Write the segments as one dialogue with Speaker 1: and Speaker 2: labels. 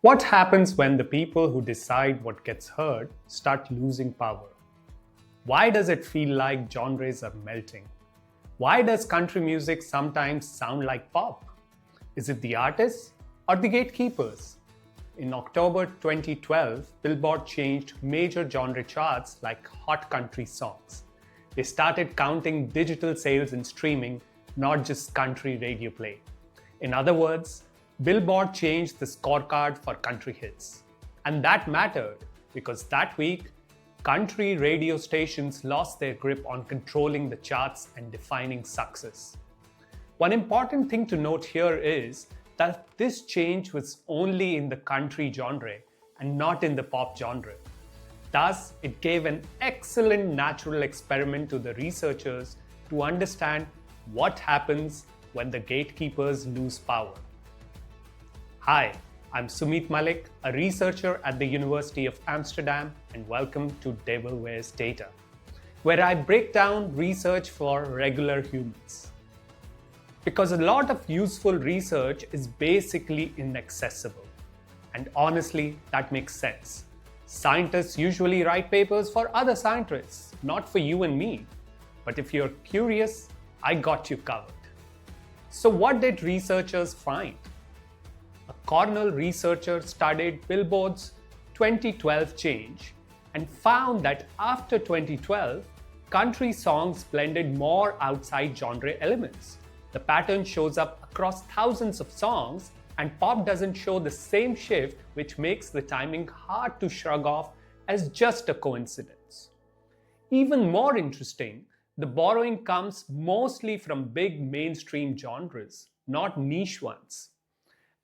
Speaker 1: What happens when the people who decide what gets heard start losing power? Why does it feel like genres are melting? Why does country music sometimes sound like pop? Is it the artists or the gatekeepers? In October 2012, Billboard changed major genre charts like hot country songs. They started counting digital sales and streaming, not just country radio play. In other words, Billboard changed the scorecard for country hits. And that mattered because that week, country radio stations lost their grip on controlling the charts and defining success. One important thing to note here is that this change was only in the country genre and not in the pop genre. Thus, it gave an excellent natural experiment to the researchers to understand what happens when the gatekeepers lose power. Hi, I'm Sumit Malik, a researcher at the University of Amsterdam, and welcome to Devil Wears Data, where I break down research for regular humans. Because a lot of useful research is basically inaccessible. And honestly, that makes sense. Scientists usually write papers for other scientists, not for you and me. But if you're curious, I got you covered. So what did researchers find? A Cornell researcher studied Billboard's 2012 change and found that after 2012, country songs blended more outside genre elements. The pattern shows up across thousands of songs, and pop doesn't show the same shift, which makes the timing hard to shrug off as just a coincidence. Even more interesting, the borrowing comes mostly from big mainstream genres, not niche ones.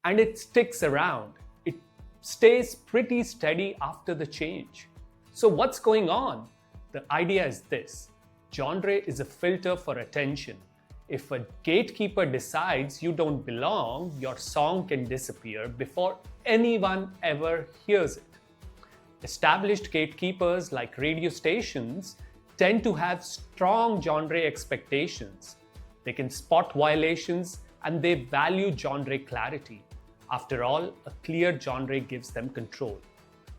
Speaker 1: And it sticks around. It stays pretty steady after the change. So what's going on? The idea is this. Genre is a filter for attention. If a gatekeeper decides you don't belong, your song can disappear before anyone ever hears it. Established gatekeepers like radio stations tend to have strong genre expectations. They can spot violations and they value genre clarity. After all, a clear genre gives them control.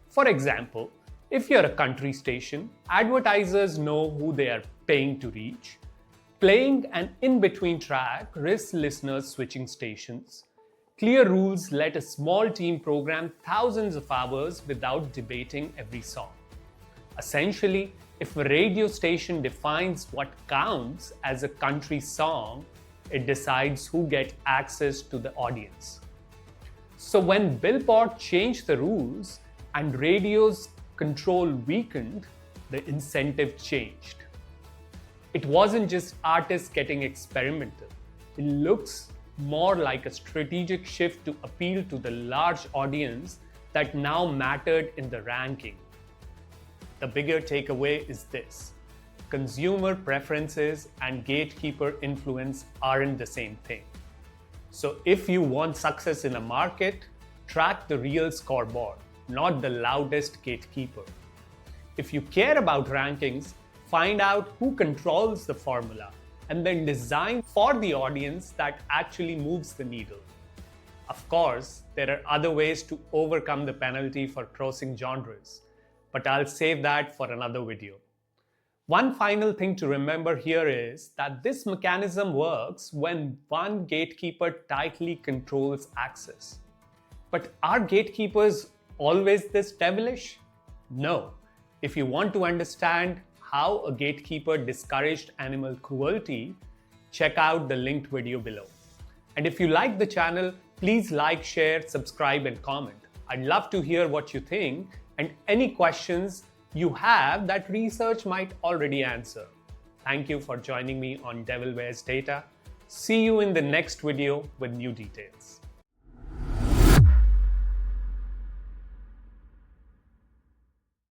Speaker 1: For example, if you're a country station, advertisers know who they are paying to reach. Playing an in-between track risks listeners switching stations. Clear rules let a small team program thousands of hours without debating every song. Essentially, if a radio station defines what counts as a country song, it decides who gets access to the audience. So when Billboard changed the rules and radio's control weakened, the incentive changed. It wasn't just artists getting experimental. It looks more like a strategic shift to appeal to the large audience that now mattered in the ranking. The bigger takeaway is this. Consumer preferences and gatekeeper influence aren't the same thing. So if you want success in a market, track the real scoreboard, not the loudest gatekeeper. If you care about rankings, find out who controls the formula and then design for the audience that actually moves the needle. Of course, there are other ways to overcome the penalty for crossing genres, but I'll save that for another video. One final thing to remember here is that this mechanism works when one gatekeeper tightly controls access. But are gatekeepers always this devilish? No. If you want to understand how a gatekeeper discouraged animal cruelty, check out the linked video below. And if you like the channel, please like, share, subscribe, and comment. I'd love to hear what you think and any questions you have that research might already answer. Thank you for joining me on Devil Wears Data. See you in the next video with new details.